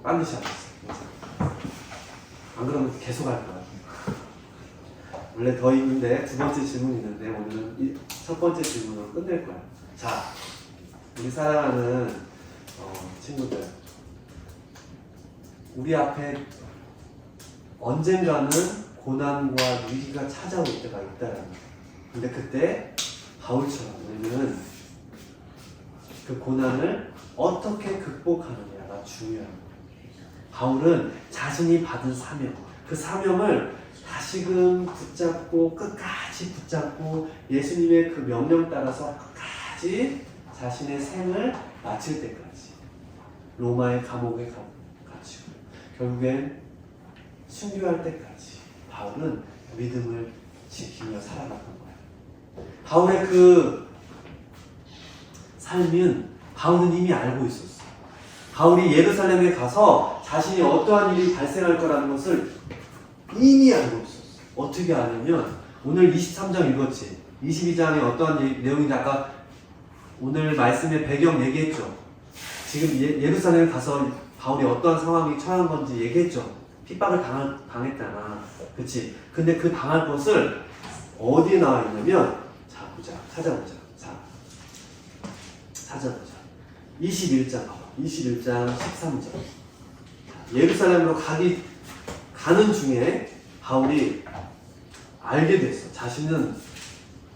반드시 하겠습니다. 안 그러면 계속 할 거야. 원래 더 있는데 두 번째 질문이 있는데 오늘은 첫 번째 질문으로 끝낼 거야. 자, 우리 사랑하는 친구들, 우리 앞에 언젠가는 고난과 위기가 찾아올 때가 있다는 거예요. 근데 그때 바울처럼 우리는 그 고난을 어떻게 극복하느냐가 중요한 거예요. 바울은 자신이 받은 사명, 그 사명을 다시금 붙잡고 끝까지 붙잡고 예수님의 그 명령 따라서 끝까지 자신의 생을 마칠 때까지 로마의 감옥에 갇히고 결국엔 순교할 때까지 바울은 믿음을 지키며 살아갔던 거예요. 바울의 그 삶은 바울은 이미 알고 있었어요. 바울이 예루살렘에 가서 자신이 어떠한 일이 발생할 거라는 것을 이미 알고 있었어요. 어떻게 아냐면 오늘 23장 읽었지. 22장에 어떠한 내용인지 아까 오늘 말씀의 배경 얘기했죠. 지금 예루살렘에 가서 바울이 어떠한 상황이 처한 건지 얘기했죠. 핍박을 당했잖아. 그치? 근데 그 당할 것을 어디에 나와 있냐면 자 보자. 찾아보자. 자 찾아보자. 21장 13절. 예루살렘으로 가는 중에 바울이 알게 됐어. 자신은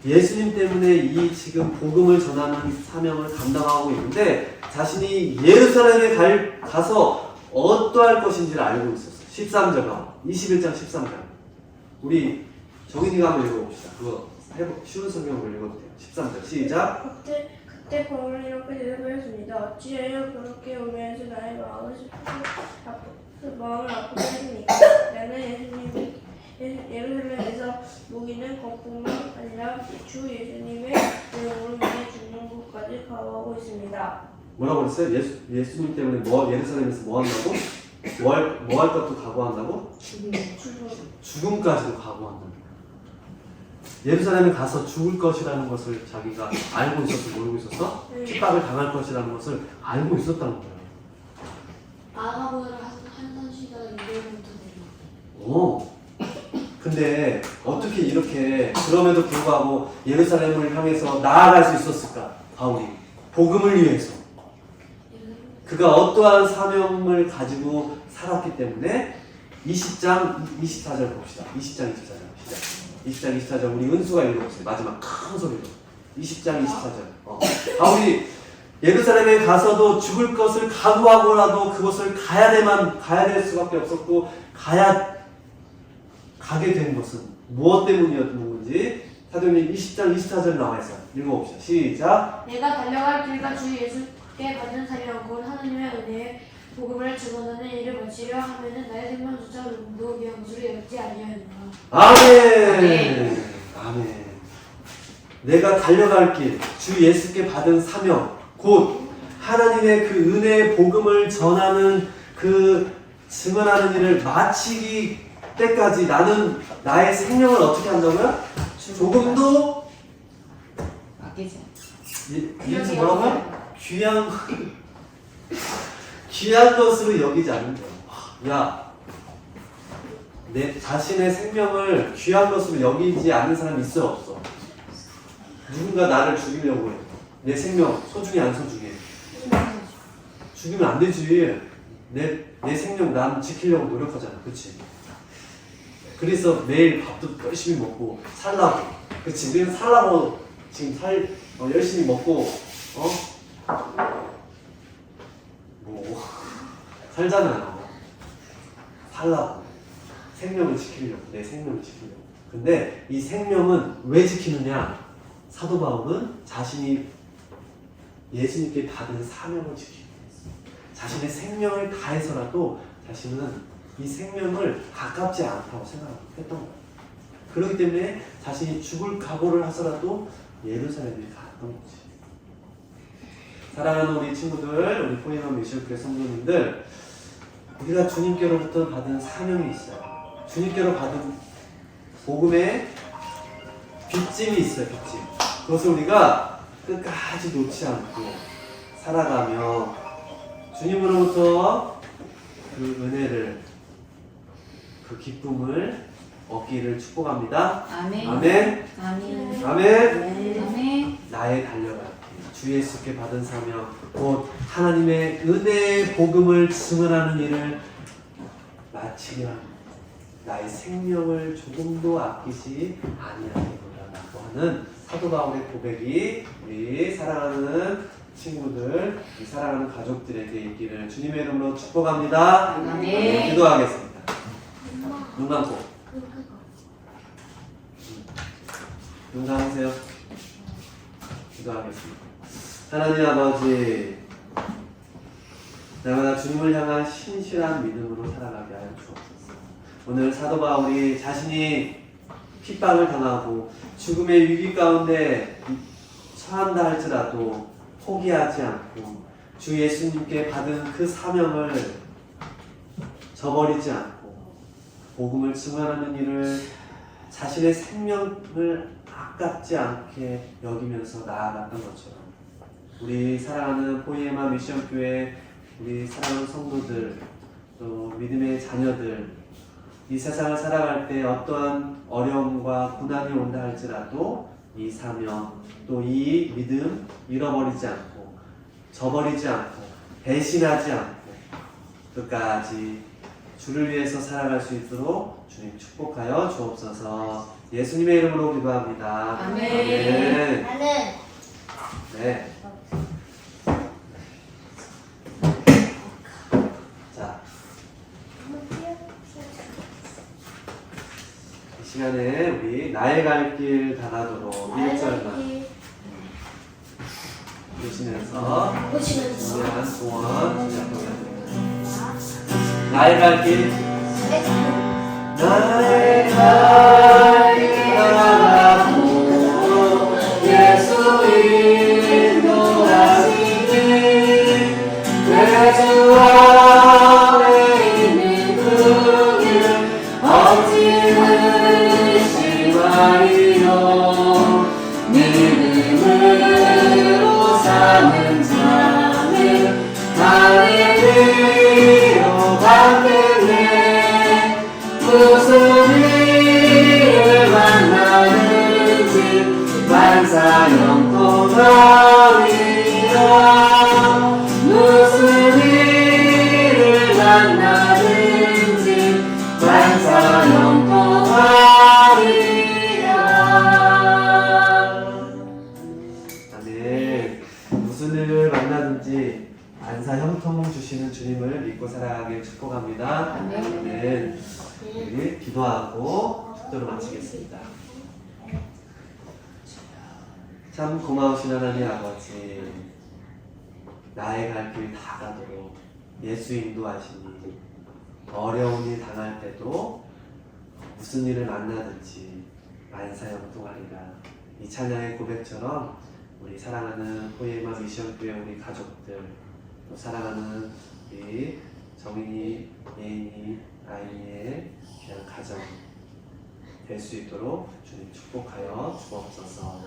예수님 때문에 이 지금 복음을 전하는 사명을 감당하고 있는데 자신이 예루살렘에 가서 어떠할 것인지를 알고 있었어. 13절 21장 13절. 우리 정인이가 한번 읽어봅시다. 그거 쉬운 성경으로 읽어도 돼요. 13절 시작. 그때 바울은 이렇게 대답하였습니다. 어찌하여 그렇게 오면서 나의 마음을 아프게 하십니까? 나는 예수님이 예루살렘에서 무기는 것뿐만 아니라 주 예수님의 이름으로 위해 죽는 곳까지 각오하고 있습니다. 뭐라고 그랬어요? 예수님 때문에 예루살렘에서 뭐 한다고? 뭐 할 것도 각오한다고? 죽음까지도 각오한다. 예루살렘에 가서 죽을 것이라는 것을 자기가 알고 있었어, 모르고 있었어? 핍박을 당할 것이라는 것을 알고 있었다는 거예요. 아가보다를 한 시간 200m 내려. 오. 근데 어떻게 이렇게 그럼에도 불구하고 예루살렘을 향해서 나아갈 수 있었을까? 바울이 복음을 위해서 그가 어떠한 사명을 가지고 살았기 때문에 20장 24절 봅시다. 20장 24절 시작. 20장 24절 우리 은수가 읽어보세요. 마지막 큰 소리로 20장 24절 바울이 예루살렘에 가서도 죽을 것을 각오하고라도 그곳을 가야 될 수밖에 없었고 가게 된 것은 무엇 때문이었던 건지 사도행전 20장 24절 나와 있어요. 읽어봅시다. 시작. 내가 달려갈 길과 주 예수께 받은 사명 곧 하나님의 은혜의 복음을 증언하는 일을 마치려 하면은 나의 생명조차 눈도 귀한 것으로 여기지 아니하였노라. 아멘. 아멘. 내가 달려갈 길, 주 예수께 받은 사명, 곧 하나님의 그 은혜의 복음을 전하는 그 증언하는 일을 마치기 때까지 나는 나의 생명을 어떻게 한다고요? 조금도 아끼지 이것이 뭐라고요? 귀한 것으로 여기지 않는 거야. 야, 내 자신의 생명을 귀한 것으로 여기지 않는 사람이 있어 없어? 누군가 나를 죽이려고 해. 내 생명 소중히 안 소중해? 죽이면 안 되지. 내 생명 난 지키려고 노력하잖아. 그치? 그래서 매일 밥도 열심히 먹고 살라고. 그치? 우리는 살라고 지금 열심히 먹고 살잖아요. 살라고. 생명을 지키려고. 내 생명을 지키려고. 근데 이 생명은 왜 지키느냐? 사도 바울은 자신이 예수님께 받은 사명을 지키기 위해서 자신의 생명을 다해서라도 자신은 이 생명을 가깝지 않다고 생각했던 거예요. 그렇기 때문에 자신이 죽을 각오를 하서라도 예루살렘에 갔던 거지. 사랑하는 우리 친구들, 우리 포인트 미술교회 성도님들, 우리가 주님께로부터 받은 사명이 있어요. 주님께로 받은 복음의 빚짐이 있어요. 빚짐. 그것을 우리가 끝까지 놓지 않고 살아가며 주님으로부터 그 은혜를, 그 기쁨을 얻기를 축복합니다. 아멘. 아멘. 아멘. 아멘. 아멘. 나의 달려갈 길, 주 예수께 받은 사명, 곧 하나님의 은혜의 복음을 증언하는 일을 마치려 나의 생명을 조금도 아끼지 아니하리로라고 하는 사도 바울의 고백이 우리 사랑하는 친구들, 우리 사랑하는 가족들에게 있기를 주님의 이름으로 축복합니다. 아멘. 기도하겠습니다. 눈 감고. 눈 감으세요. 기도하겠습니다. 하나님 아버지, 날마다 주님을 향한 신실한 믿음으로 살아가게 하여 주옵소서. 오늘 사도 바울이 자신이 핍박을 당하고 죽음의 위기 가운데 처한다 할지라도 포기하지 않고 주 예수님께 받은 그 사명을 저버리지 않고 복음을 증언하는 일을 자신의 생명을 아깝지 않게 여기면서 나아갔던 것처럼 우리 사랑하는 포이에마 미션교회 우리 사랑하는 성도들 또 믿음의 자녀들 이 세상을 살아갈 때 어떠한 어려움과 고난이 온다 할지라도 이 사명 또 이 믿음 잃어버리지 않고 저버리지 않고 배신하지 않고 끝까지 주를 위해서 살아갈 수 있도록 주님 축복하여 주옵소서. 예수님의 이름으로 기도합니다. 아멘. 나는 네. 자, 이 시간에 우리 나의 갈 길 다가도록 1절만 보시면서 중요한 소원 시작합니다. 나의 갈 길, 나의 갈 길 다가도 예수 인도하시니 내 주 안에 있는 그 길 어찌 의심하리요. 믿음으로 사는 자는 나의 뒤로 가겠네. 무슨 일을 만나는지 만사 영통하리라. 무슨 일을 만나는지 만사 영통하리라. 아멘. 무슨 일을 만나든지 만사 형통 주시는 주님을 믿고 살아가길 축복합니다. 아멘. 우리 기도하고 축도를 마치겠습니다. 참 고마우신 하나님 아버지, 나의 갈 길 다 가도록 예수 인도하시니 어려운 일 당할 때도 무슨 일을 만나든지 만사형통하리라. 이 찬양의 고백처럼 우리 사랑하는 포이에마 미션교회 우리 가족들 또 사랑하는 우리 정인이, 예인이, 아이니의 귀한 가정 될 수 있도록 주님 축복하여 주옵소서.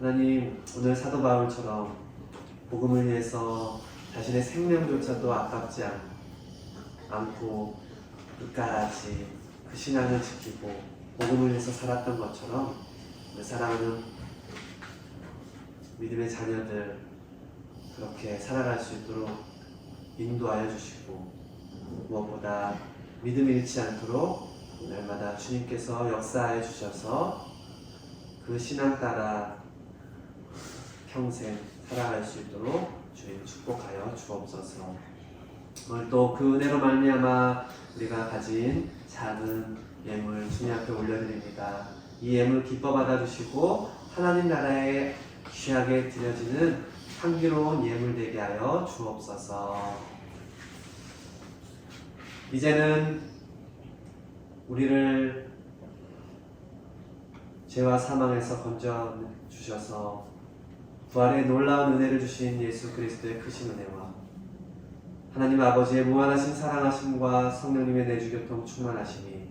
하나님, 오늘 사도 바울처럼 복음을 위해서 자신의 생명조차도 아깝지 않고 끝까지 그 신앙을 지키고 복음을 위해서 살았던 것처럼 우리 사랑하는 믿음의 자녀들 그렇게 살아갈 수 있도록 인도하여 주시고 무엇보다 믿음을 잃지 않도록 날마다 주님께서 역사하여 주셔서 그 신앙 따라 평생 살아갈 수 있도록 주님 축복하여 주옵소서. 오늘 또 그 은혜로 말미암아 우리가 가진 작은 예물 주님 앞에 올려드립니다. 이 예물 기뻐 받아주시고 하나님 나라에 귀하게 드려지는 향기로운 예물 되게 하여 주옵소서. 이제는 우리를 죄와 사망에서 건져 주셔서 부활의 놀라운 은혜를 주신 예수 그리스도의 크신 은혜와 하나님 아버지의 무한하신 사랑하심과 성령님의 내주교통 충만하심이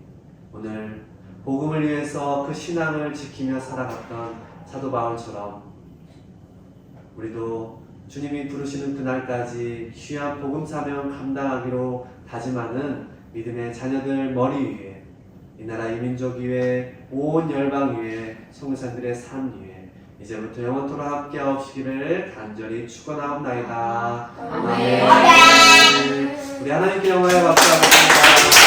오늘 복음을 위해서 그 신앙을 지키며 살아갔던 사도 바울처럼 우리도 주님이 부르시는 그날까지 귀한 복음 사명 감당하기로 다짐하는 믿음의 자녀들 머리 위에 이 나라 이 민족 위에 온 열방 위에 성도사들의 삶 위에 이제부터 영원토록 함께하옵시기를 간절히 축원하옵나이다. 아멘. 우리 하나님께 영광의 박수 한번 드립니다.